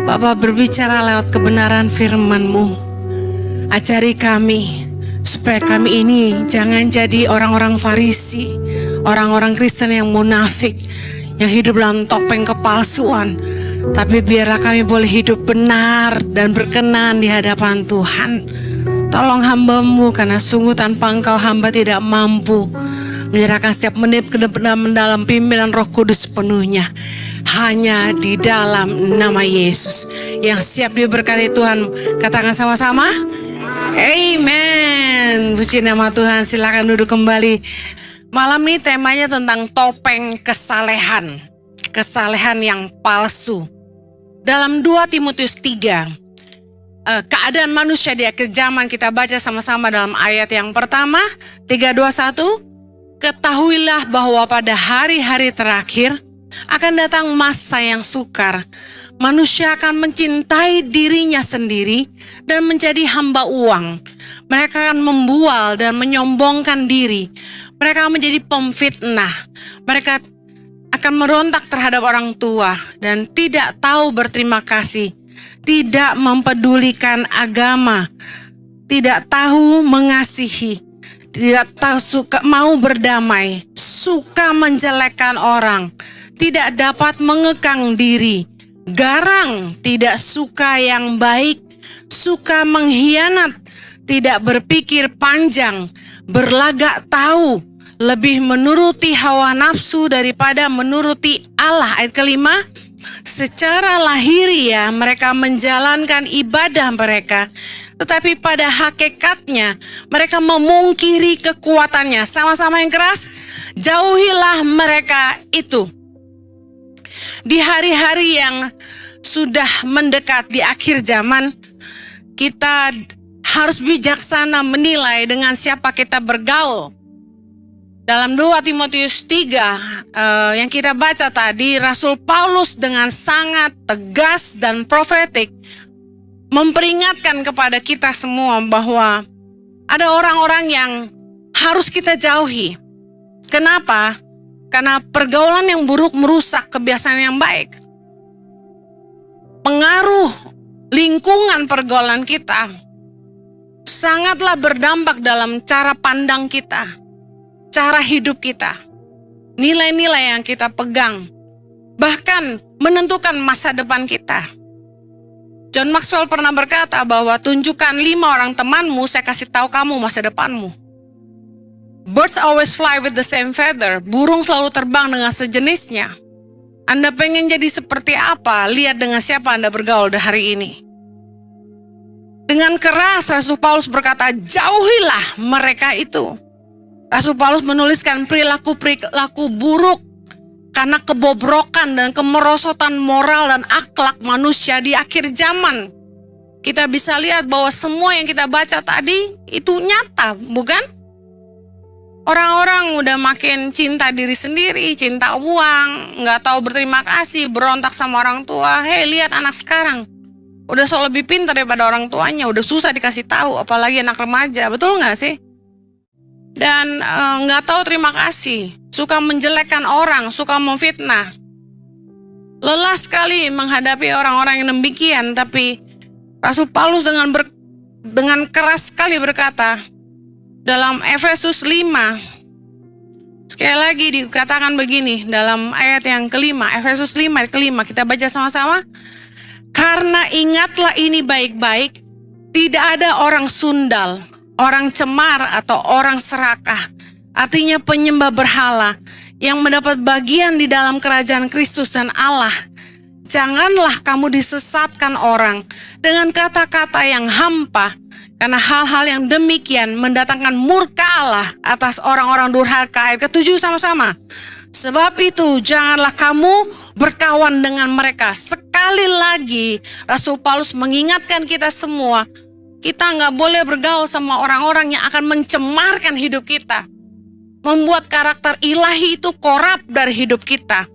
Bapa, berbicara lewat kebenaran firman-Mu. Ajari kami supaya kami ini jangan jadi orang-orang Farisi, orang-orang Kristen yang munafik, yang hidup dalam topeng kepalsuan. Tapi biarlah kami boleh hidup benar dan berkenan di hadapan Tuhan. Tolong hamba-Mu, karena sungguh tanpa Engkau hamba tidak mampu menyerahkan setiap menit ke dalam pimpinan Roh Kudus sepenuhnya. Hanya di dalam nama Yesus. Yang siap diberkati Tuhan, katakan sama-sama, Amen. Puji nama Tuhan. Silakan duduk kembali. Malam ini temanya tentang topeng kesalehan. Kesalehan yang palsu. Dalam 2 Timotius 3, keadaan manusia di akhir zaman, kita baca sama-sama dalam ayat yang pertama, 3:21. Ketahuilah bahwa pada hari-hari terakhir akan datang masa yang sukar. Manusia akan mencintai dirinya sendiri dan menjadi hamba uang. Mereka akan membual dan menyombongkan diri. Mereka akan menjadi pemfitnah. Mereka akan merontak terhadap orang tua dan tidak tahu berterima kasih. Tidak mempedulikan agama. Tidak tahu mengasihi. Tidak tahu mau berdamai. Suka menjelekkan orang. Tidak dapat mengekang diri, garang, tidak suka yang baik, suka mengkhianat, tidak berpikir panjang, berlagak tahu, lebih menuruti hawa nafsu daripada menuruti Allah. Ayat kelima, secara lahiriah mereka menjalankan ibadah mereka, tetapi pada hakikatnya mereka memungkiri kekuatannya. Sama-sama yang keras, jauhilah mereka itu. Di hari-hari yang sudah mendekat di akhir zaman, kita harus bijaksana menilai dengan siapa kita bergaul. Dalam 2 Timotius 3 yang kita baca tadi, Rasul Paulus dengan sangat tegas dan profetik memperingatkan kepada kita semua bahwa ada orang-orang yang harus kita jauhi. Kenapa? Karena pergaulan yang buruk merusak kebiasaan yang baik. Pengaruh lingkungan pergaulan kita sangatlah berdampak dalam cara pandang kita, cara hidup kita, nilai-nilai yang kita pegang, bahkan menentukan masa depan kita. John Maxwell pernah berkata bahwa tunjukkan 5 orang temanmu, saya kasih tahu kamu masa depanmu. Birds always fly with the same feather. Burung selalu terbang dengan sejenisnya. Anda pengen jadi seperti apa? Lihat dengan siapa Anda bergaul hari ini. Dengan keras Rasul Paulus berkata, jauhilah mereka itu. Rasul Paulus menuliskan perilaku buruk karena kebobrokan dan kemerosotan moral dan akhlak manusia di akhir zaman. Kita bisa lihat bahwa semua yang kita baca tadi itu nyata, bukan? Orang-orang udah makin cinta diri sendiri, cinta uang, nggak tahu berterima kasih, berontak sama orang tua. Hei, lihat anak sekarang, udah so lebih pintar daripada orang tuanya, udah susah dikasih tahu, apalagi anak remaja, betul nggak sih? Dan nggak tahu terima kasih, suka menjelekkan orang, suka memfitnah. Lelah sekali menghadapi orang-orang yang demikian, tapi Rasul Paulus dengan keras sekali berkata, dalam Efesus 5, sekali lagi dikatakan begini, dalam ayat yang kelima, Efesus 5 ayat kelima, kita baca sama-sama. Karena ingatlah ini baik-baik, tidak ada orang sundal, orang cemar atau orang serakah, artinya penyembah berhala, yang mendapat bagian di dalam kerajaan Kristus dan Allah. Janganlah kamu disesatkan orang dengan kata-kata yang hampa, karena hal-hal yang demikian mendatangkan murka Allah atas orang-orang durhaka. Ayat ke-7 sama-sama. Sebab itu janganlah kamu berkawan dengan mereka. Sekali lagi Rasul Paulus mengingatkan kita semua, kita nggak boleh bergaul sama orang-orang yang akan mencemarkan hidup kita, membuat karakter ilahi itu korup dari hidup kita.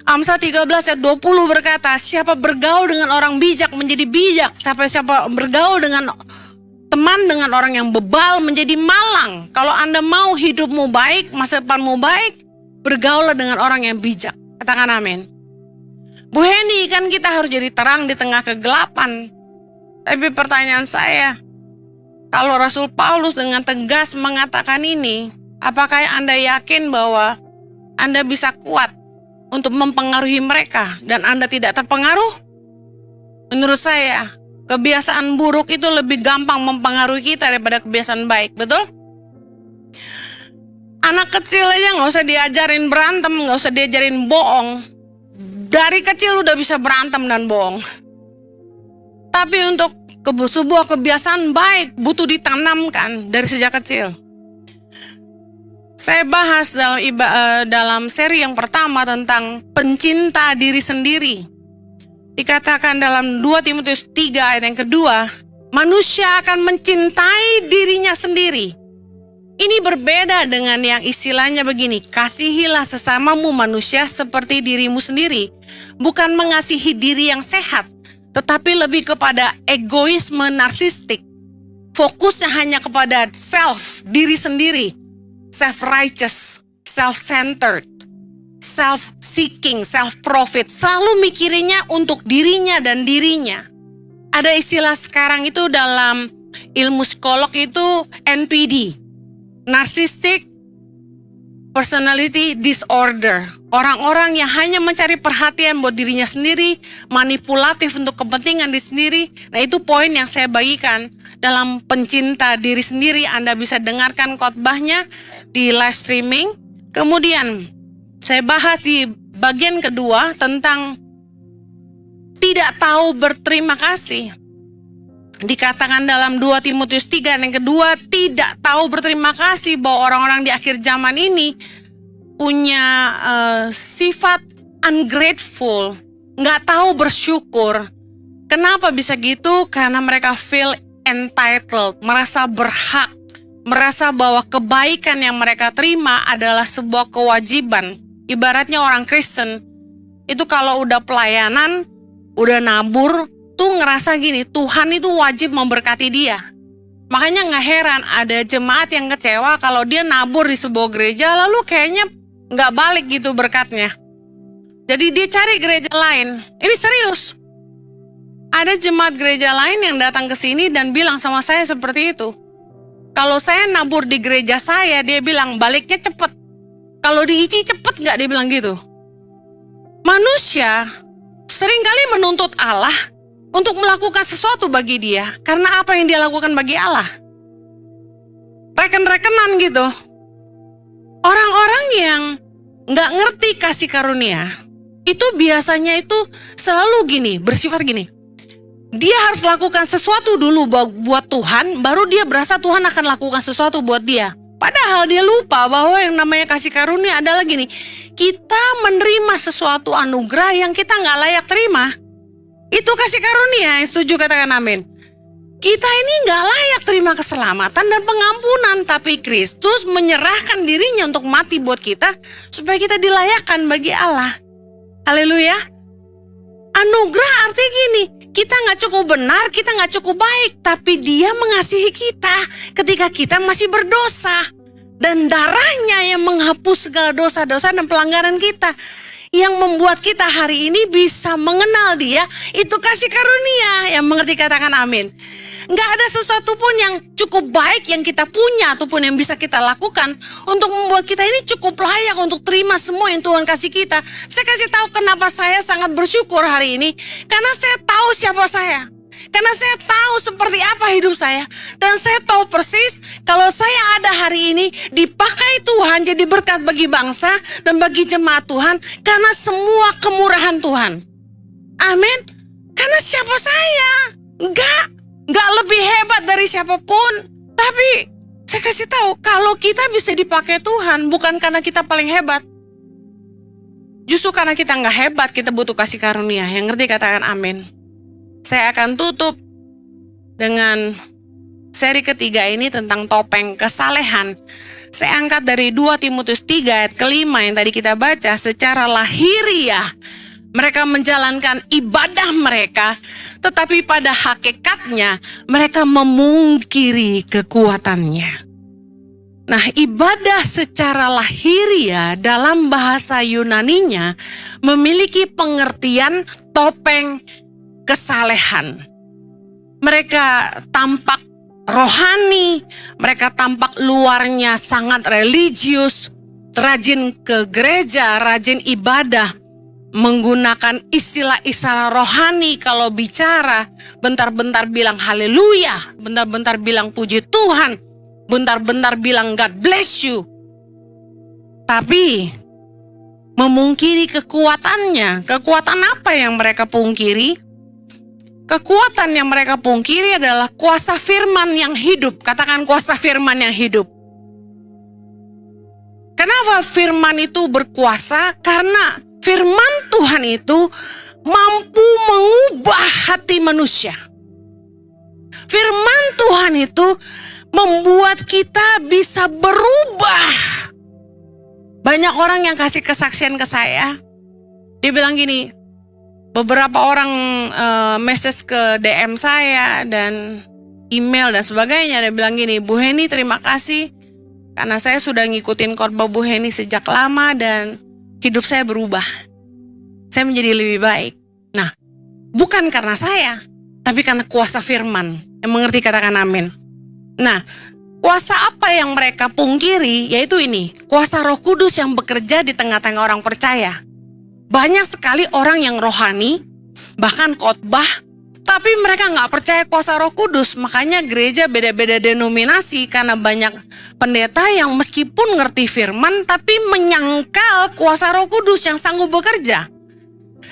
Amsal 13 ayat 20 berkata, siapa bergaul dengan orang bijak menjadi bijak, siapa bergaul dengan teman dengan orang yang bebal menjadi malang. Kalau Anda mau hidupmu baik, masa depanmu baik, bergaullah dengan orang yang bijak. Katakan amin. Bu Heni, kan kita harus jadi terang di tengah kegelapan. Tapi pertanyaan saya, kalau Rasul Paulus dengan tegas mengatakan ini, apakah Anda yakin bahwa Anda bisa kuat untuk mempengaruhi mereka dan Anda tidak terpengaruh? Menurut saya, kebiasaan buruk itu lebih gampang mempengaruhi kita daripada kebiasaan baik, betul? Anak kecil aja nggak usah diajarin berantem, nggak usah diajarin bohong. Dari kecil udah bisa berantem dan bohong. Tapi untuk sebuah kebiasaan baik butuh ditanamkan dari sejak kecil. Saya bahas dalam seri yang pertama tentang pencinta diri sendiri. Dikatakan dalam 2 Timotius 3 ayat yang kedua, manusia akan mencintai dirinya sendiri. Ini berbeda dengan yang istilahnya begini, kasihilah sesamamu manusia seperti dirimu sendiri. Bukan mengasihi diri yang sehat, tetapi lebih kepada egoisme narsistik. Fokusnya hanya kepada self, diri sendiri. Self-righteous, self-centered, self-seeking, self-profit. Selalu mikirinnya untuk dirinya dan dirinya. Ada istilah sekarang itu dalam ilmu psikolog itu NPD. Narcissistic Personality Disorder. Orang-orang yang hanya mencari perhatian buat dirinya sendiri, manipulatif untuk kepentingan diri sendiri. Nah, itu poin yang saya bagikan dalam pencinta diri sendiri. Anda bisa dengarkan khotbahnya di live streaming. Kemudian saya bahas di bagian kedua tentang tidak tahu berterima kasih. Dikatakan dalam 2 Timotius 3 yang kedua, tidak tahu berterima kasih, bahwa orang-orang di akhir zaman ini punya sifat ungrateful, nggak tahu bersyukur. Kenapa bisa gitu? Karena mereka feel entitled, merasa berhak, merasa bahwa kebaikan yang mereka terima adalah sebuah kewajiban. Ibaratnya orang Kristen, itu kalau udah pelayanan, udah nabur, tuh ngerasa gini, Tuhan itu wajib memberkati dia. Makanya gak heran ada jemaat yang kecewa kalau dia nabur di sebuah gereja, lalu kayaknya gak balik gitu berkatnya. Jadi dia cari gereja lain. Ini serius. Ada jemaat gereja lain yang datang ke sini dan bilang sama saya seperti itu. Kalau saya nabur di gereja saya, dia bilang baliknya cepet. Kalau di ICI cepet gak, dia bilang gitu. Manusia seringkali menuntut Allah untuk melakukan sesuatu bagi dia, karena apa yang dia lakukan bagi Allah. Reken-rekenan gitu. Orang-orang yang nggak ngerti kasih karunia, itu biasanya itu selalu gini, bersifat gini. Dia harus lakukan sesuatu dulu buat Tuhan, baru dia berasa Tuhan akan lakukan sesuatu buat dia. Padahal dia lupa bahwa yang namanya kasih karunia adalah gini, kita menerima sesuatu anugerah yang kita nggak layak terima. Itu kasih karunia, yang setuju katakan amin. Kita ini gak layak terima keselamatan dan pengampunan, tapi Kristus menyerahkan dirinya untuk mati buat kita, supaya kita dilayakkan bagi Allah. Haleluya. Anugerah artinya gini, kita gak cukup benar, kita gak cukup baik, tapi Dia mengasihi kita ketika kita masih berdosa. Dan darahnya yang menghapus segala dosa-dosa dan pelanggaran kita, yang membuat kita hari ini bisa mengenal Dia, itu kasih karunia. Yang mengerti katakan amin. Nggak ada sesuatu pun yang cukup baik yang kita punya ataupun yang bisa kita lakukan untuk membuat kita ini cukup layak untuk terima semua yang Tuhan kasih kita. Saya kasih tahu kenapa saya sangat bersyukur hari ini, karena saya tahu siapa saya. Karena saya tahu seperti apa hidup saya. Dan saya tahu persis kalau saya ada hari ini dipakai Tuhan jadi berkat bagi bangsa dan bagi jemaat Tuhan. Karena semua kemurahan Tuhan. Amin. Karena siapa saya? Enggak lebih hebat dari siapapun. Tapi saya kasih tahu kalau kita bisa dipakai Tuhan bukan karena kita paling hebat. Justru karena kita nggak hebat, kita butuh kasih karunia. Yang ngerti katakan amin. Saya akan tutup dengan seri ketiga ini tentang topeng kesalehan. Saya angkat dari 2 Timotius 3 ayat kelima yang tadi kita baca. Secara lahiriah mereka menjalankan ibadah mereka, tetapi pada hakikatnya mereka memungkiri kekuatannya. Nah, ibadah secara lahiriah dalam bahasa Yunaninya memiliki pengertian topeng kesalehan. Mereka tampak rohani, mereka tampak luarnya sangat religius, rajin ke gereja, rajin ibadah, menggunakan istilah-istilah rohani kalau bicara, bentar-bentar bilang haleluya, bentar-bentar bilang puji Tuhan, bentar-bentar bilang God bless you. Tapi memungkiri kekuatannya. Kekuatan apa yang mereka pungkiri? Kekuatan yang mereka pungkiri adalah kuasa firman yang hidup. Katakan kuasa firman yang hidup. Kenapa firman itu berkuasa? Karena firman Tuhan itu mampu mengubah hati manusia. Firman Tuhan itu membuat kita bisa berubah. Banyak orang yang kasih kesaksian ke saya. Dia bilang gini, beberapa orang message ke DM saya dan email dan sebagainya. Dia bilang gini, Bu Heni terima kasih karena saya sudah ngikutin khotbah Bu Heni sejak lama dan hidup saya berubah. Saya menjadi lebih baik. Nah, bukan karena saya, tapi karena kuasa firman. Yang mengerti katakan amin. Nah, kuasa apa yang mereka pungkiri? Yaitu ini, kuasa Roh Kudus yang bekerja di tengah-tengah orang percaya. Banyak sekali orang yang rohani, bahkan khotbah, tapi mereka nggak percaya kuasa Roh Kudus. Makanya gereja beda-beda denominasi karena banyak pendeta yang meskipun ngerti firman, tapi menyangkal kuasa Roh Kudus yang sanggup bekerja.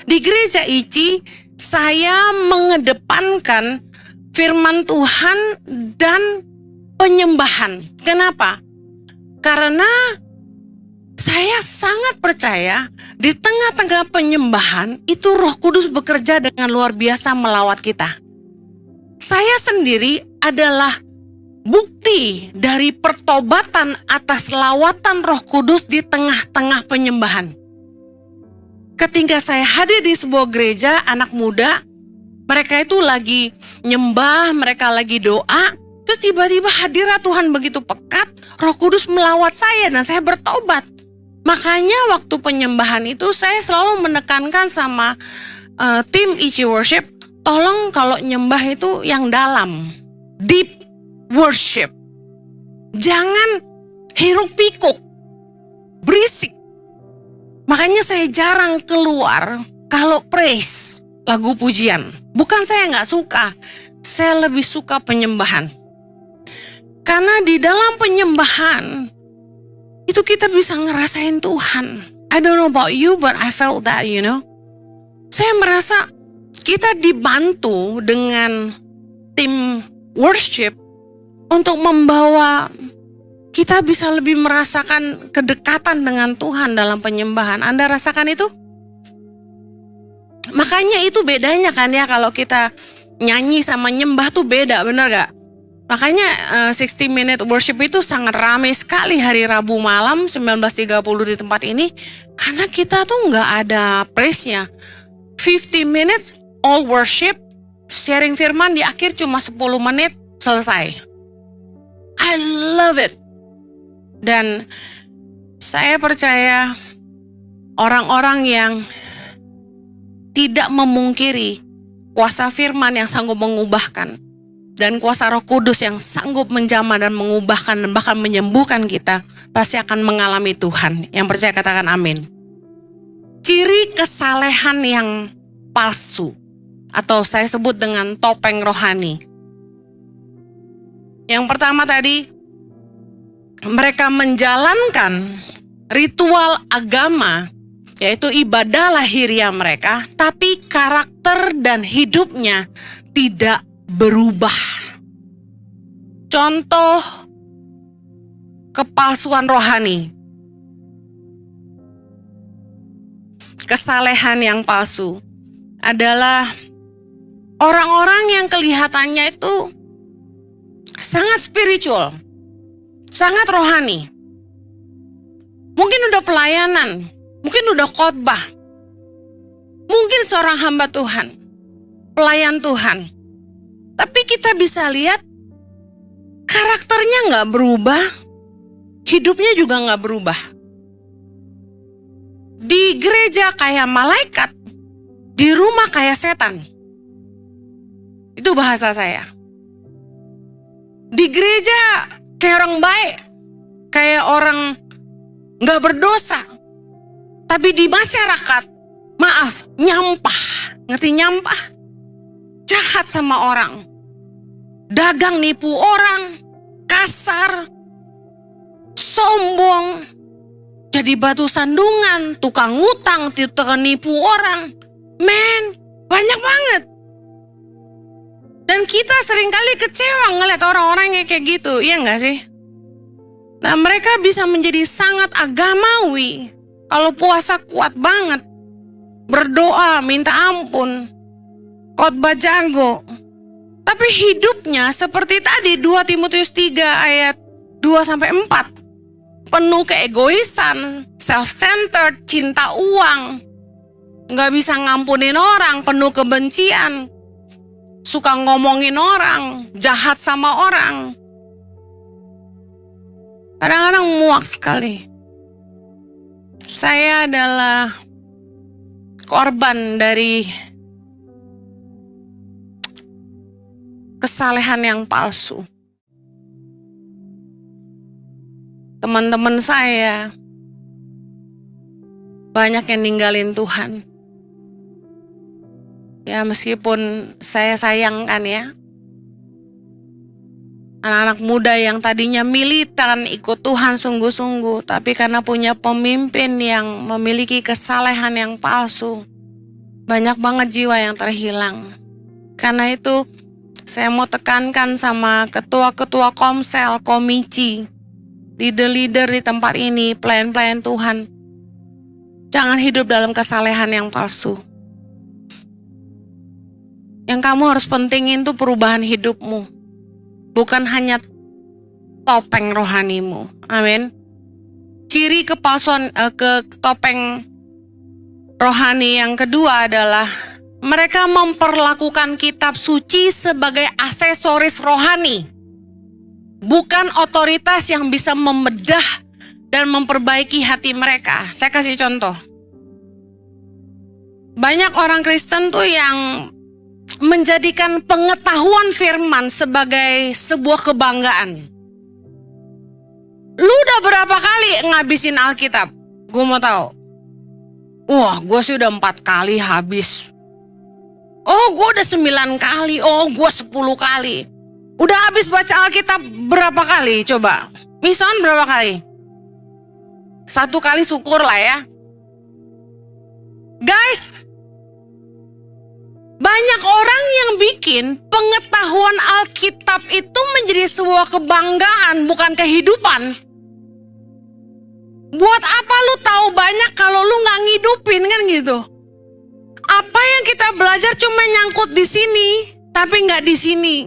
Di gereja ICI, saya mengedepankan firman Tuhan dan penyembahan. Kenapa? Karena saya sangat percaya di tengah-tengah penyembahan itu Roh Kudus bekerja dengan luar biasa melawat kita. Saya sendiri adalah bukti dari pertobatan atas lawatan Roh Kudus di tengah-tengah penyembahan. Ketika saya hadir di sebuah gereja anak muda, mereka itu lagi nyembah, mereka lagi doa, terus tiba-tiba hadirat Tuhan begitu pekat, Roh Kudus melawat saya dan saya bertobat. Makanya waktu penyembahan itu saya selalu menekankan sama tim ICI Worship, tolong kalau nyembah itu yang dalam, deep worship. Jangan hiruk pikuk, berisik. Makanya saya jarang keluar kalau praise, lagu pujian. Bukan saya nggak suka, saya lebih suka penyembahan. Karena di dalam penyembahan itu kita bisa ngerasain Tuhan. I don't know about you, but I felt that, you know. Saya merasa kita dibantu dengan tim worship untuk membawa kita bisa lebih merasakan kedekatan dengan Tuhan dalam penyembahan. Anda rasakan itu? Makanya itu bedanya kan ya, kalau kita nyanyi sama nyembah tuh beda, bener gak? Makanya 60 Minute Worship itu sangat ramai sekali hari Rabu malam 19.30 di tempat ini. Karena kita tuh gak ada praise-nya. 50 minutes all worship, sharing firman, di akhir cuma 10 menit selesai. I love it. Dan saya percaya orang-orang yang tidak memungkiri kuasa firman yang sanggup mengubahkan dan kuasa Roh Kudus yang sanggup menjamah dan mengubahkan dan bahkan menyembuhkan kita, pasti akan mengalami Tuhan. Yang percaya katakan amin. Ciri kesalehan yang palsu atau saya sebut dengan topeng rohani. Yang pertama tadi, mereka menjalankan ritual agama, yaitu ibadah lahiriah mereka, tapi karakter dan hidupnya tidak berubah. Contoh kepalsuan rohani, kesalehan yang palsu adalah orang-orang yang kelihatannya itu sangat spiritual, sangat rohani. Mungkin udah pelayanan, mungkin udah khotbah, mungkin seorang hamba Tuhan, pelayan Tuhan. Tapi kita bisa lihat karakternya gak berubah, hidupnya juga nggak berubah. Di gereja kayak malaikat, di rumah kayak setan. Itu bahasa saya. Di gereja kayak orang baik, kayak orang nggak berdosa. Tapi di masyarakat, maaf, nyampah. Ngerti nyampah? Jahat sama orang. Dagang nipu orang, kasar, sombong, jadi batu sandungan, tukang ngutang, tukang nipu orang. Men, banyak banget. Dan kita seringkali kecewa ngeliat orang-orang yang kayak gitu, iya gak sih? Nah, mereka bisa menjadi sangat agamawi kalau puasa kuat banget, berdoa, minta ampun, khotbah jago. Tapi hidupnya seperti tadi 2 Timotius 3 ayat 2-4. Penuh keegoisan, self-centered, cinta uang, gak bisa ngampunin orang, penuh kebencian, suka ngomongin orang, jahat sama orang. Kadang-kadang muak sekali. Saya adalah korban dari kesalehan yang palsu. Teman-teman saya banyak yang ninggalin Tuhan. Ya, meskipun saya sayangkan ya, anak-anak muda yang tadinya militan ikut Tuhan sungguh-sungguh, tapi karena punya pemimpin yang memiliki kesalehan yang palsu, banyak banget jiwa yang terhilang. Karena itu saya mau tekankan sama ketua-ketua komsel, komisi, leader-leader di tempat ini, pelayan-pelayan Tuhan, jangan hidup dalam kesalehan yang palsu. Yang kamu harus pentingin tuh perubahan hidupmu, bukan hanya topeng rohanimu. Amin. Ciri kepalsuan topeng rohani yang kedua adalah mereka memperlakukan kitab suci sebagai aksesoris rohani, bukan otoritas yang bisa membedah dan memperbaiki hati mereka. Saya kasih contoh. Banyak orang Kristen tuh yang menjadikan pengetahuan firman sebagai sebuah kebanggaan. Lu udah berapa kali ngabisin Alkitab? Gue mau tahu. Wah, gue sih udah 4 kali habis. Oh, gue udah 9 kali. Oh, gue 10 kali. Udah habis baca Alkitab berapa kali? Coba. Mison berapa kali? 1 kali syukur lah ya. Guys, banyak orang yang bikin pengetahuan Alkitab itu menjadi sebuah kebanggaan, bukan kehidupan. Buat apa lu tahu banyak kalau lu gak ngidupin, kan gitu. Apa yang kita belajar cuma nyangkut di sini, tapi gak di sini.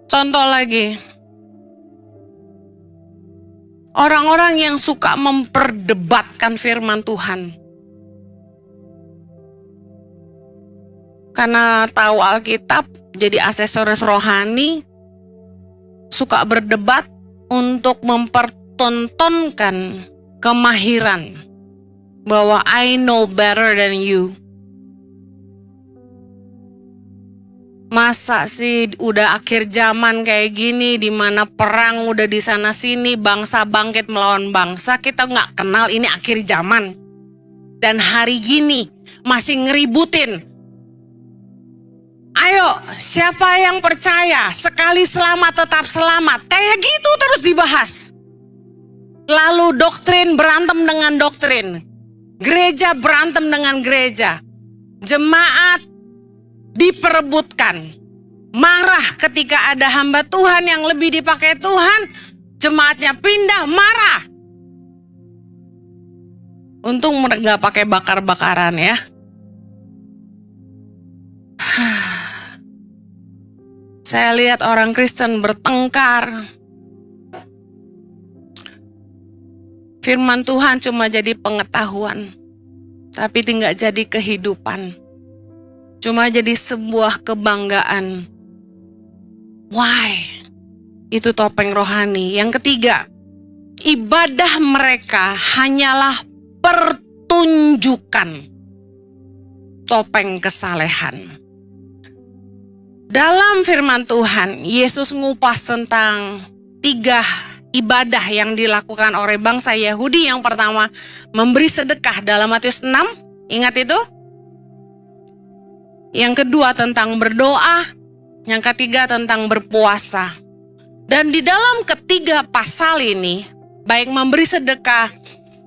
Contoh lagi. Orang-orang yang suka memperdebatkan firman Tuhan. Karena tahu Alkitab, jadi aksesoris rohani, suka berdebat untuk mempertontonkan kemahiran bahwa I know better than you. Masa sih udah akhir zaman kayak gini, di mana perang udah di sana sini, bangsa bangkit melawan bangsa, kita nggak kenal ini akhir zaman. Dan hari gini masih ngeributin. Ayo, siapa yang percaya sekali selamat tetap selamat? Kayak gitu terus dibahas. Lalu doktrin berantem dengan doktrin. Gereja berantem dengan gereja. Jemaat diperebutkan. Marah ketika ada hamba Tuhan yang lebih dipakai Tuhan. Jemaatnya pindah, marah. Untung mereka gak pakai bakar-bakaran ya. Saya lihat orang Kristen bertengkar. Firman Tuhan cuma jadi pengetahuan, tapi tidak jadi kehidupan. Cuma jadi sebuah kebanggaan. Why? Itu topeng rohani. Yang ketiga, ibadah mereka hanyalah pertunjukan. Topeng kesalehan. Dalam firman Tuhan, Yesus ngupas tentang 3 ibadah yang dilakukan oleh bangsa Yahudi. Yang pertama, memberi sedekah dalam Matius 6. Ingat itu? Yang kedua tentang berdoa. Yang ketiga tentang berpuasa. Dan di dalam ketiga pasal ini, baik memberi sedekah,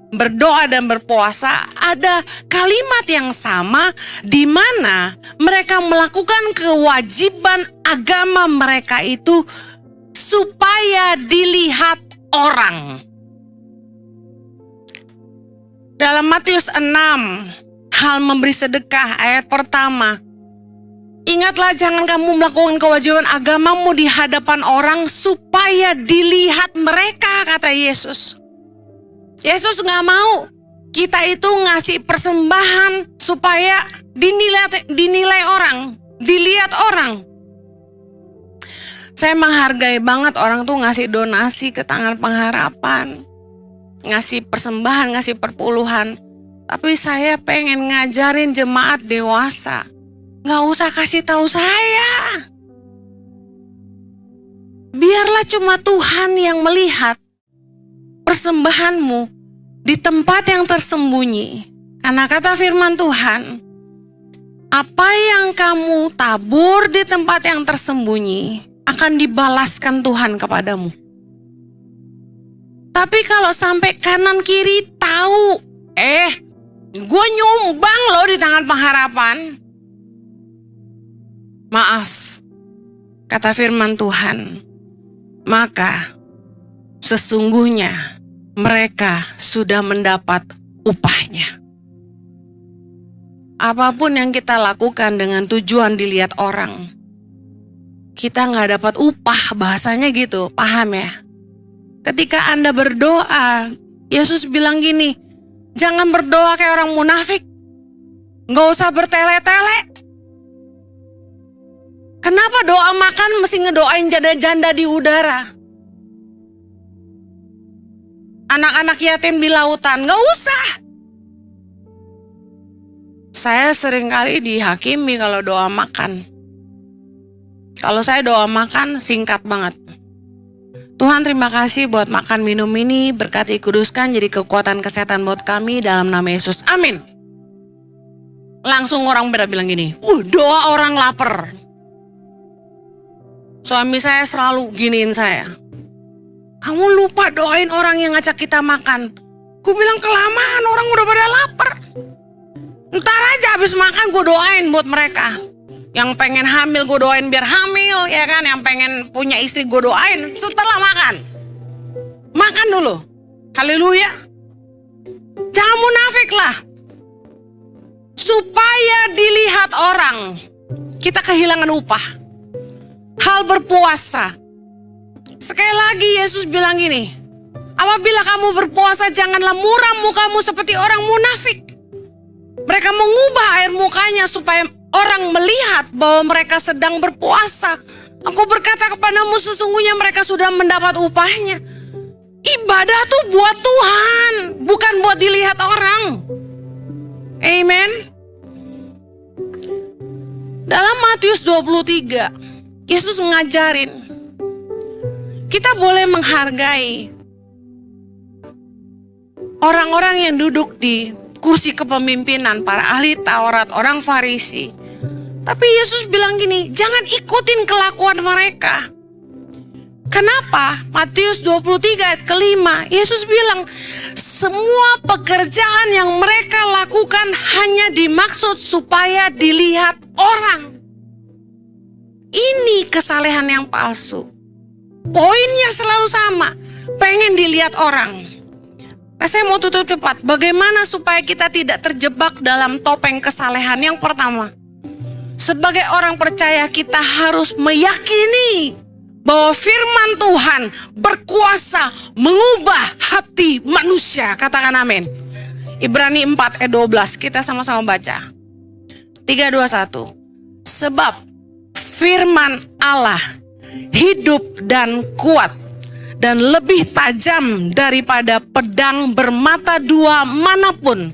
berdoa dan berpuasa, ada kalimat yang sama di mana mereka melakukan kewajiban agama mereka itu supaya dilihat orang. Dalam Matius 6, hal memberi sedekah ayat pertama. Ingatlah, jangan kamu melakukan kewajiban agamamu di hadapan orang supaya dilihat mereka, kata Yesus. Yesus gak mau kita itu ngasih persembahan supaya dinilai orang, dilihat orang. Saya menghargai banget orang tuh ngasih donasi ke Tangan Pengharapan, ngasih persembahan, ngasih perpuluhan. Tapi saya pengen ngajarin jemaat dewasa, gak usah kasih tahu saya. Biarlah cuma Tuhan yang melihat persembahanmu di tempat yang tersembunyi. Karena kata firman Tuhan, apa yang kamu tabur di tempat yang tersembunyi akan dibalaskan Tuhan kepadamu. Tapi kalau sampai kanan kiri tahu, gue nyumbang loh di Tangan Pengharapan. Maaf, kata firman Tuhan, maka sesungguhnya mereka sudah mendapat upahnya. Apapun yang kita lakukan dengan tujuan dilihat orang, kita gak dapat upah, bahasanya gitu, paham ya? Ketika Anda berdoa, Yesus bilang gini, jangan berdoa kayak orang munafik, gak usah bertele-tele. Kenapa doa makan mesti ngedoain janda-janda di udara? Anak-anak yatim di lautan, gak usah. Saya seringkali dihakimi kalau doa makan. Kalau saya doa makan singkat banget. Tuhan, terima kasih buat makan minum ini, berkati kuduskan jadi kekuatan kesehatan buat kami dalam nama Yesus. Amin. Langsung orang beda bilang gini, doa orang lapar. Suami saya selalu giniin saya. Kamu lupa doain orang yang ngajak kita makan. Gue bilang kelamaan, orang udah pada lapar. Ntar aja habis makan gue doain buat mereka. Yang pengen hamil gue doain biar hamil, ya kan? Yang pengen punya istri gue doain setelah makan. Makan dulu. Haleluya. Jangan munafik lah. Supaya dilihat orang, kita kehilangan upah. Hal berpuasa. Sekali lagi Yesus bilang gini, apabila kamu berpuasa janganlah muram mukamu seperti orang munafik. Mereka mengubah air mukanya supaya orang melihat bahwa mereka sedang berpuasa. Aku berkata kepadamu, sesungguhnya mereka sudah mendapat upahnya. Ibadah tuh buat Tuhan, bukan buat dilihat orang. Amen. Dalam Matius 23, Yesus ngajarin kita boleh menghargai orang-orang yang duduk di kursi kepemimpinan, para ahli Taurat, orang Farisi. Tapi Yesus bilang gini, jangan ikutin kelakuan mereka. Kenapa? Matius 23 ayat ke-5, Yesus bilang, semua pekerjaan yang mereka lakukan hanya dimaksud supaya dilihat orang. Ini kesalehan yang palsu. Poinnya selalu sama, pengen dilihat orang. Nah, saya mau tutup cepat. Bagaimana supaya kita tidak terjebak dalam topeng kesalehan? Yang pertama, sebagai orang percaya kita harus meyakini bahwa firman Tuhan berkuasa mengubah hati manusia. Katakan amin. Ibrani 4 ayat 12, kita sama-sama baca. 3, 2, 1. Sebab firman Allah hidup dan kuat, dan lebih tajam daripada pedang bermata dua manapun.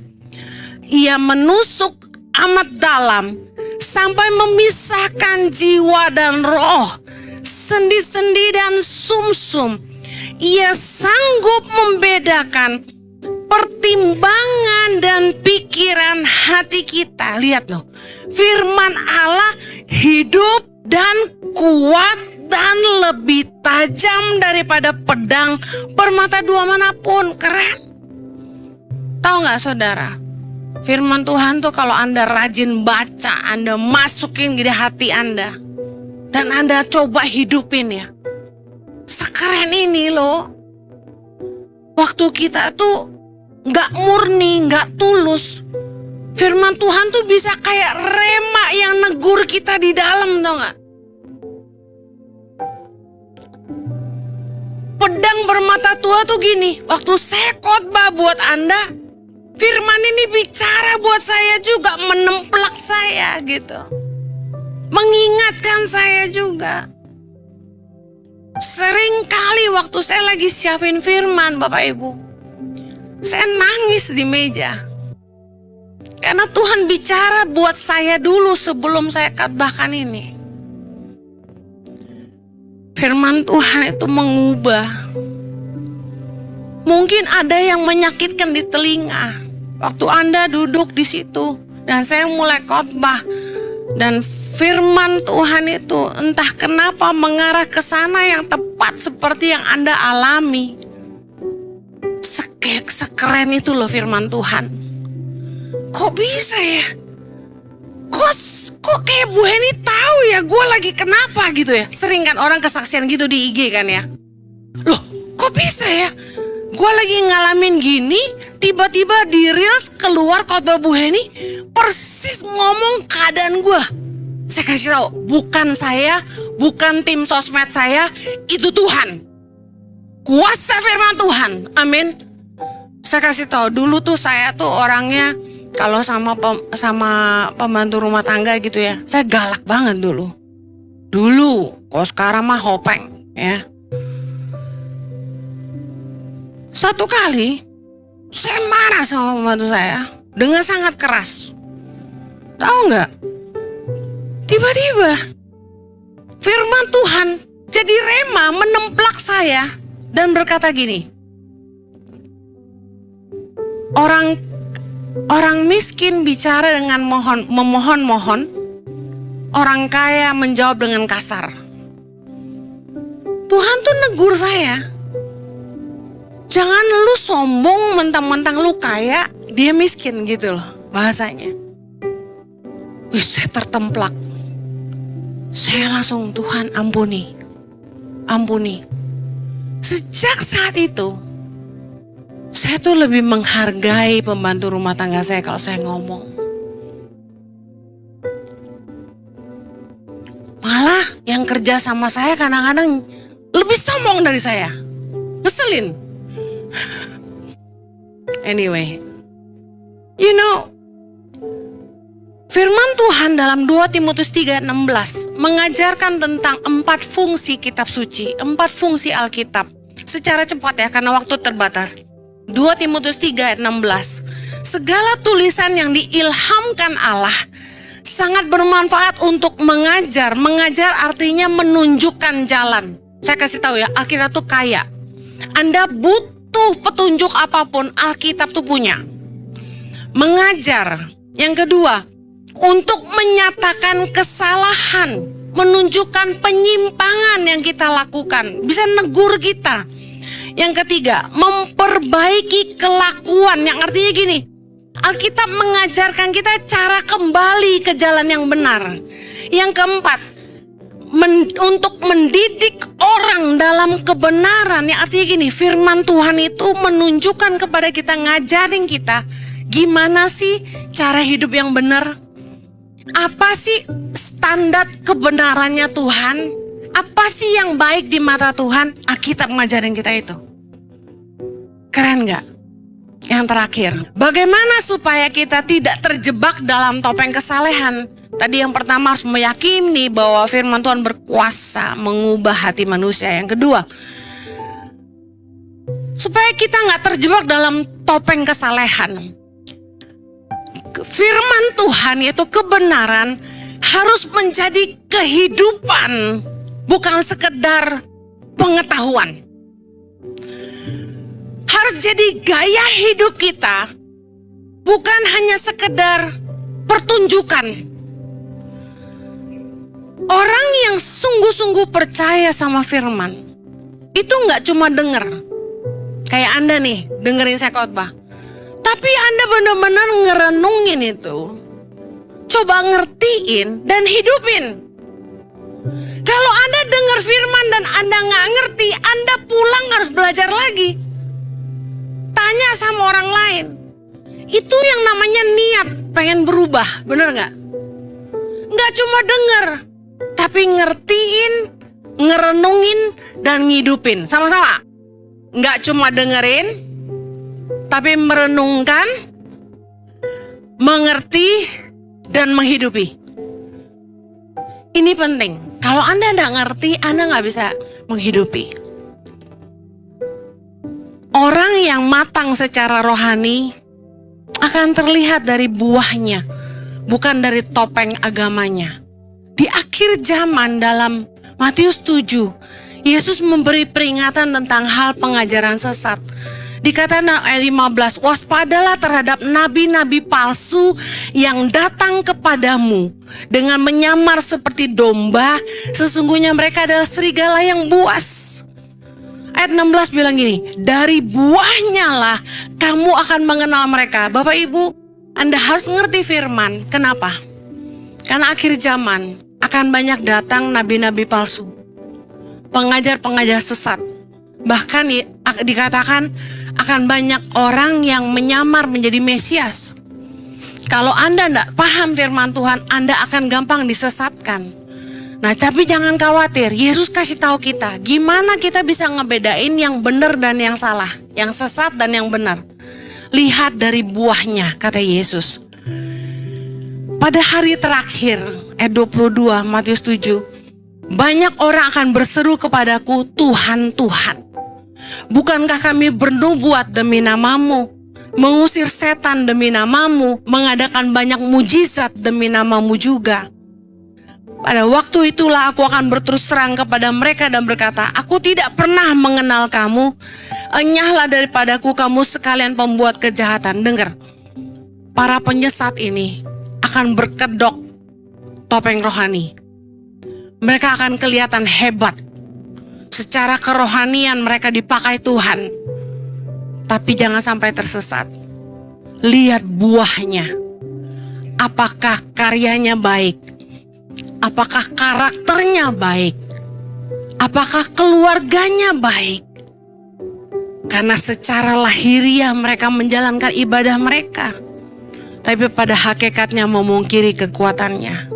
Ia menusuk amat dalam sampai memisahkan jiwa dan roh, sendi-sendi dan sumsum. Ia sanggup membedakan pertimbangan dan pikiran hati kita. Lihat loh, firman Allah hidup dan kuat dan lebih tajam daripada pedang bermata dua manapun. Keren. Tahu gak saudara? Firman Tuhan tuh kalau Anda rajin baca, Anda masukin di hati Anda, dan Anda coba hidupin ya, sekeren ini loh. Waktu kita tuh gak murni, gak tulus, firman Tuhan tuh bisa kayak rema yang negur kita di dalam, tau gak? Pedang bermata dua tuh gini, waktu saya khotbah buat Anda, firman ini bicara buat saya juga, menemplak saya gitu, mengingatkan saya juga. Sering kali waktu saya lagi siapin firman, Bapak Ibu, saya nangis di meja. Karena Tuhan bicara buat saya dulu sebelum saya khotbahkan ini. Firman Tuhan itu mengubah. Mungkin ada yang menyakitkan di telinga waktu Anda duduk di situ dan saya mulai khotbah, dan firman Tuhan itu entah kenapa mengarah ke sana yang tepat seperti yang Anda alami. Sekeren itu loh firman Tuhan. Kok bisa ya? Kok kayak Bu Heni tahu ya gue lagi kenapa gitu ya? Sering kan orang kesaksian gitu di IG kan ya. Loh kok bisa ya? Gue lagi ngalamin gini, tiba-tiba di Reels keluar khotbah Bu Heni persis ngomong keadaan gue. Saya kasih tahu, bukan saya, bukan tim sosmed saya, itu Tuhan. Kuasa firman Tuhan, amin. Saya kasih tahu, dulu tuh saya tuh orangnya kalau sama pembantu rumah tangga gitu ya, saya galak banget dulu. Kalau sekarang mah hopeng ya. Satu kali saya marah sama pembantu saya dengan sangat keras. Tahu nggak? Tiba-tiba firman Tuhan jadi rema menemplak saya dan berkata gini, orang miskin bicara dengan memohon-mohon, orang kaya menjawab dengan kasar. Tuhan tuh negur saya, jangan lu sombong mentang-mentang lu kaya, dia miskin gitu loh bahasanya. Wih, saya tertemplak. Saya langsung, Tuhan ampuni. Sejak saat itu, saya tuh lebih menghargai pembantu rumah tangga saya kalau saya ngomong. Malah yang kerja sama saya kadang-kadang lebih sombong dari saya. Ngeselin. Anyway, firman Tuhan dalam 2 Timotius 3:16 mengajarkan tentang 4 fungsi kitab suci, 4 fungsi Alkitab. Secara cepat ya, karena waktu terbatas. 2 Timotius 3:16, segala tulisan yang diilhamkan Allah sangat bermanfaat untuk mengajar. Mengajar artinya menunjukkan jalan. Saya kasih tahu ya, Alkitab tuh kaya. Anda butuh petunjuk apapun, Alkitab tuh punya. Mengajar. Yang kedua, untuk menyatakan kesalahan, menunjukkan penyimpangan yang kita lakukan, bisa negur kita. Yang ketiga, memperbaiki kelakuan, yang artinya gini, Alkitab mengajarkan kita cara kembali ke jalan yang benar. Yang keempat, untuk mendidik orang dalam kebenaran, yang artinya gini, firman Tuhan itu menunjukkan kepada kita, ngajarin kita gimana sih cara hidup yang benar. Apa sih standar kebenarannya Tuhan? Apa sih yang baik di mata Tuhan? Alkitab ngajarin kita itu. Keren gak? Yang terakhir, bagaimana supaya kita tidak terjebak dalam topeng kesalehan, Tadi yang pertama harus meyakini bahwa firman Tuhan berkuasa mengubah hati manusia. Yang kedua, supaya kita nggak terjebak dalam topeng kesalehan. Firman Tuhan yaitu kebenaran harus menjadi kehidupan, bukan sekedar pengetahuan. Harus jadi gaya hidup kita, bukan hanya sekedar pertunjukan. Orang yang sungguh-sungguh percaya sama firman itu nggak cuma denger, kayak Anda nih dengerin saya khotbah, tapi Anda benar-benar ngerenungin itu, coba ngertiin dan hidupin. Kalau Anda dengar firman dan Anda nggak ngerti, Anda pulang harus belajar lagi, tanya sama orang lain. Itu yang namanya niat pengen berubah, bener nggak? Nggak cuma denger, tapi ngertiin, ngerenungin, dan ngidupin. Sama-sama. Nggak cuma dengerin, tapi merenungkan, mengerti, dan menghidupi. Ini penting. Kalau Anda nggak ngerti, Anda nggak bisa menghidupi. Orang yang matang secara rohani akan terlihat dari buahnya, bukan dari topeng agamanya. Di akhir zaman dalam Matius 7, Yesus memberi peringatan tentang hal pengajaran sesat. Dikatakan ayat 15, waspadalah terhadap nabi-nabi palsu yang datang kepadamu dengan menyamar seperti domba, sesungguhnya mereka adalah serigala yang buas. Ayat 16 bilang gini, dari buahnya lah kamu akan mengenal mereka. Bapak Ibu, Anda harus ngerti firman. Kenapa? Karena akhir zaman akan banyak datang nabi-nabi palsu, pengajar-pengajar sesat. Bahkan dikatakan akan banyak orang yang menyamar menjadi Mesias. Kalau Anda tidak paham firman Tuhan, Anda akan gampang disesatkan. Nah, tapi jangan khawatir, Yesus kasih tahu kita gimana kita bisa ngebedain yang benar dan yang salah, yang sesat dan yang benar. Lihat dari buahnya, kata Yesus. Pada hari terakhir, ayat 22 Matius 7, banyak orang akan berseru kepadaku, Tuhan, Tuhan, bukankah kami bernubuat demi namamu, mengusir setan demi namamu, mengadakan banyak mujizat demi namamu juga? Pada waktu itulah aku akan berterus terang kepada mereka dan berkata, aku tidak pernah mengenal kamu, enyahlah daripadaku kamu sekalian pembuat kejahatan. Dengar, para penyesat ini akan berkedok topeng rohani. Mereka akan kelihatan hebat. Secara kerohanian mereka dipakai Tuhan. Tapi jangan sampai tersesat. Lihat buahnya. Apakah karyanya baik? Apakah karakternya baik? Apakah keluarganya baik? Karena secara lahiriah mereka menjalankan ibadah mereka, tapi pada hakikatnya memungkiri kekuatannya.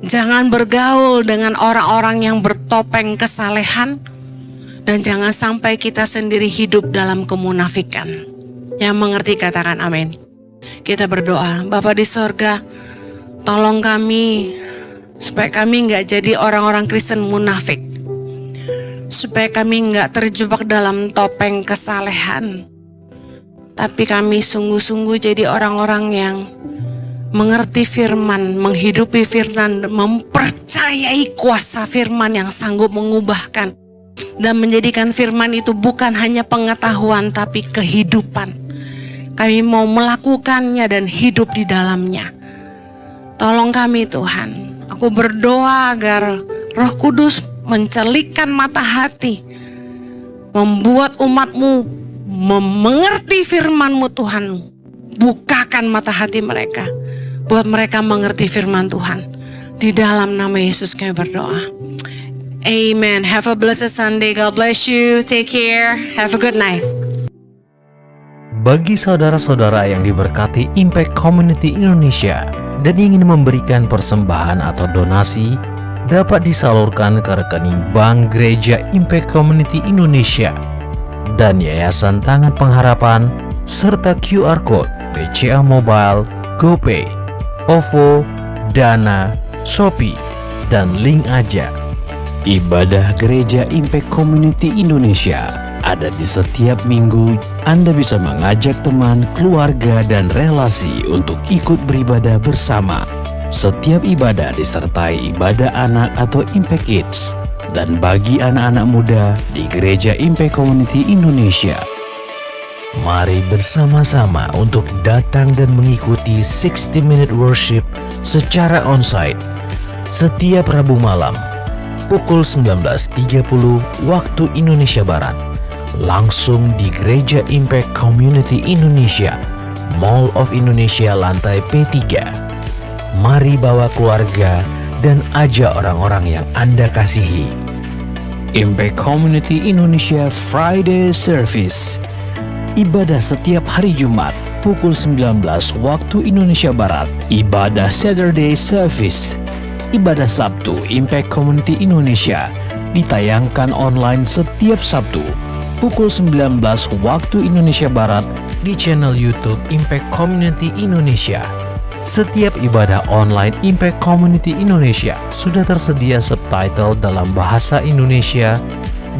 Jangan bergaul dengan orang-orang yang bertopeng kesalehan, dan jangan sampai kita sendiri hidup dalam kemunafikan. Yang mengerti katakan amin. Kita berdoa, Bapa di sorga, tolong kami supaya kami nggak jadi orang-orang Kristen munafik, supaya kami nggak terjebak dalam topeng kesalehan, tapi kami sungguh-sungguh jadi orang-orang yang mengerti firman, menghidupi firman, mempercayai kuasa firman yang sanggup mengubahkan dan menjadikan firman itu bukan hanya pengetahuan tapi kehidupan. Kami mau melakukannya dan hidup di dalamnya. Tolong kami Tuhan. Aku berdoa agar Roh Kudus mencelikkan mata hati, membuat umat-Mu mengerti firman-Mu Tuhan. Bukakan mata hati mereka, buat mereka mengerti firman Tuhan. Di dalam nama Yesus kami berdoa. Amen. Have a blessed Sunday. God bless you. Take care. Have a good night. Bagi saudara-saudara yang diberkati Impact Community Indonesia dan ingin memberikan persembahan atau donasi, dapat disalurkan ke rekening Bank Gereja Impact Community Indonesia dan Yayasan Tangan Pengharapan, serta QR Code BCA Mobile, GoPay, OVO, Dana, Shopee, dan link aja. Ibadah Gereja Impact Community Indonesia ada di setiap minggu. Anda bisa mengajak teman, keluarga, dan relasi untuk ikut beribadah bersama. Setiap ibadah disertai ibadah anak atau Impact Kids. Dan bagi anak-anak muda di Gereja Impact Community Indonesia, mari bersama-sama untuk datang dan mengikuti 60-minute worship secara onsite setiap Rabu malam pukul 19.30 waktu Indonesia Barat, langsung di Gereja Impact Community Indonesia, Mall of Indonesia lantai P3. Mari bawa keluarga dan ajak orang-orang yang Anda kasihi. Impact Community Indonesia Friday Service. Ibadah setiap hari Jumat pukul 19 waktu Indonesia Barat. Ibadah Saturday Service. Ibadah Sabtu Impact Community Indonesia ditayangkan online setiap Sabtu pukul 19 waktu Indonesia Barat di channel YouTube Impact Community Indonesia. Setiap ibadah online Impact Community Indonesia sudah tersedia subtitle dalam bahasa Indonesia,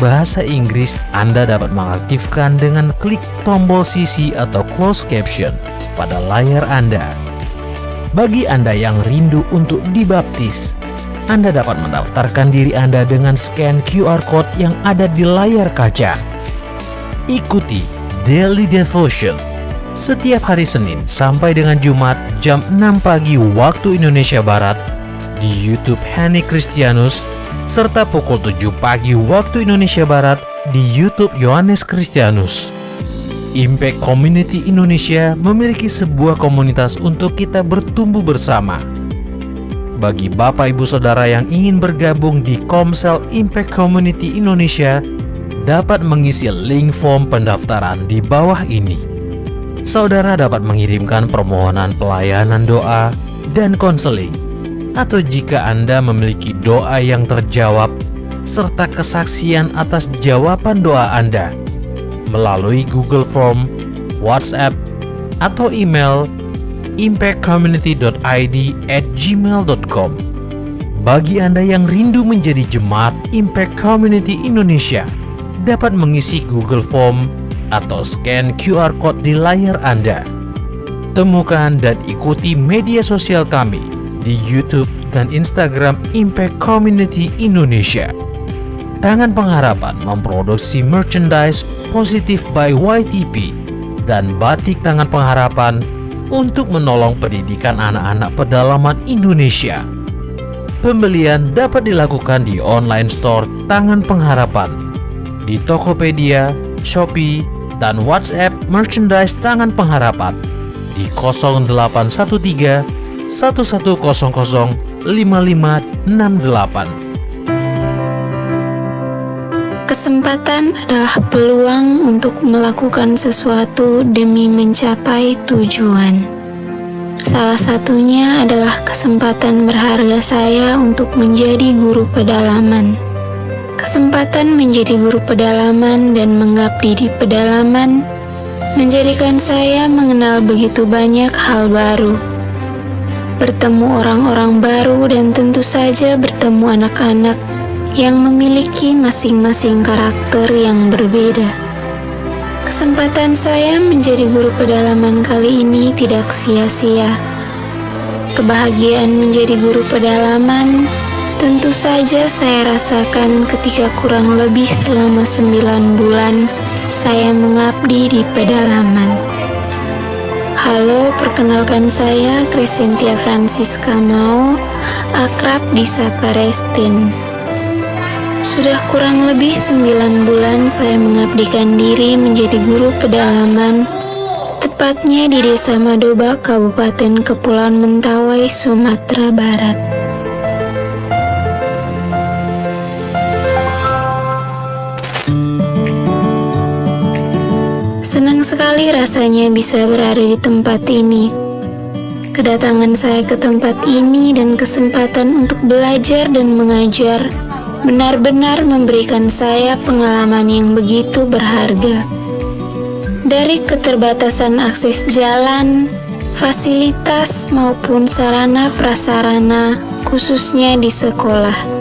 bahasa Inggris. Anda dapat mengaktifkan dengan klik tombol CC atau closed caption pada layar Anda. Bagi Anda yang rindu untuk dibaptis, Anda dapat mendaftarkan diri Anda dengan scan QR Code yang ada di layar kaca. Ikuti Daily Devotion setiap hari Senin sampai dengan Jumat jam 6 pagi waktu Indonesia Barat di YouTube Henny Kristianus, serta pukul 7 pagi waktu Indonesia Barat di YouTube Yohanes Kristianus. Impact Community Indonesia memiliki sebuah komunitas untuk kita bertumbuh bersama. Bagi Bapak Ibu Saudara yang ingin bergabung di Komsel Impact Community Indonesia, dapat mengisi link form pendaftaran di bawah ini. Saudara dapat mengirimkan permohonan pelayanan doa dan konseling, atau jika Anda memiliki doa yang terjawab serta kesaksian atas jawaban doa Anda, melalui Google Form, WhatsApp, atau email impactcommunity.id@gmail.com. Bagi Anda yang rindu menjadi jemaat Impact Community Indonesia, dapat mengisi Google Form atau scan QR Code di layar Anda. Temukan dan ikuti media sosial kami di YouTube dan Instagram Impact Community Indonesia. Tangan Pengharapan memproduksi merchandise Positive by YTP dan batik Tangan Pengharapan untuk menolong pendidikan anak-anak pedalaman Indonesia. Pembelian dapat dilakukan di online store Tangan Pengharapan, di Tokopedia, Shopee, dan WhatsApp merchandise Tangan Pengharapan di 0813 1100 5568. Kesempatan adalah peluang untuk melakukan sesuatu demi mencapai tujuan. Salah satunya adalah kesempatan berharga saya untuk menjadi guru pedalaman. Kesempatan menjadi guru pedalaman dan mengabdi di pedalaman menjadikan saya mengenal begitu banyak hal baru, bertemu orang-orang baru, dan tentu saja bertemu anak-anak yang memiliki masing-masing karakter yang berbeda. Kesempatan saya menjadi guru pedalaman kali ini tidak sia-sia. Kebahagiaan menjadi guru pedalaman tentu saja saya rasakan ketika kurang lebih selama 9 bulan saya mengabdi di pedalaman. Halo, perkenalkan saya Crescentia Francisca Mao, akrab disapa Restin. Sudah kurang lebih 9 bulan saya mengabdikan diri menjadi guru pedalaman, tepatnya di Desa Madoba, Kabupaten Kepulauan Mentawai, Sumatera Barat. Senang sekali rasanya bisa berada di tempat ini. Kedatangan saya ke tempat ini dan kesempatan untuk belajar dan mengajar benar-benar memberikan saya pengalaman yang begitu berharga. Dari keterbatasan akses jalan, fasilitas maupun sarana prasarana khususnya di sekolah.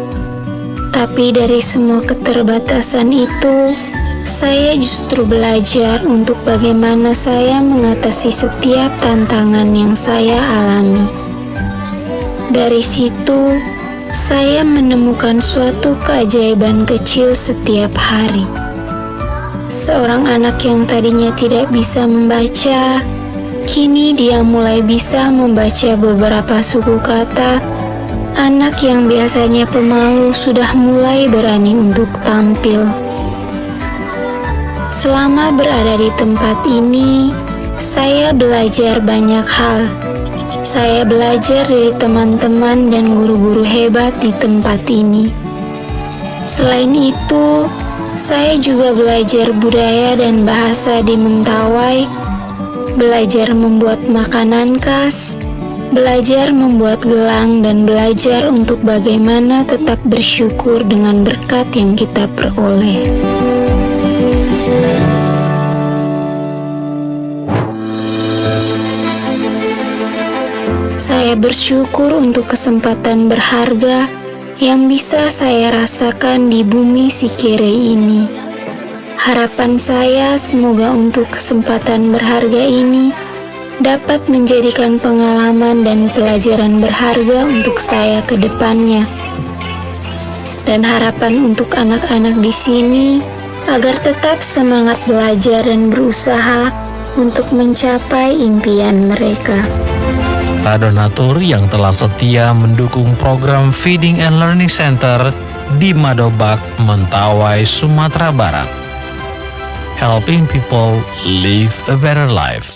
Tapi dari semua keterbatasan itu, saya justru belajar untuk bagaimana saya mengatasi setiap tantangan yang saya alami. Dari situ, saya menemukan suatu keajaiban kecil setiap hari. Seorang anak yang tadinya tidak bisa membaca, kini dia mulai bisa membaca beberapa suku kata. Anak yang biasanya pemalu sudah mulai berani untuk tampil. Selama berada di tempat ini, saya belajar banyak hal. Saya belajar dari teman-teman dan guru-guru hebat di tempat ini. Selain itu, saya juga belajar budaya dan bahasa di Mentawai, belajar membuat makanan khas, belajar membuat gelang, dan belajar untuk bagaimana tetap bersyukur dengan berkat yang kita peroleh. Saya bersyukur untuk kesempatan berharga yang bisa saya rasakan di bumi Sikere ini. Harapan saya semoga untuk kesempatan berharga ini dapat menjadikan pengalaman dan pelajaran berharga untuk saya ke depannya. Dan harapan untuk anak-anak di sini agar tetap semangat belajar dan berusaha untuk mencapai impian mereka. Para donatur yang telah setia mendukung program Feeding and Learning Center di Madobak, Mentawai, Sumatera Barat. Helping people live a better life.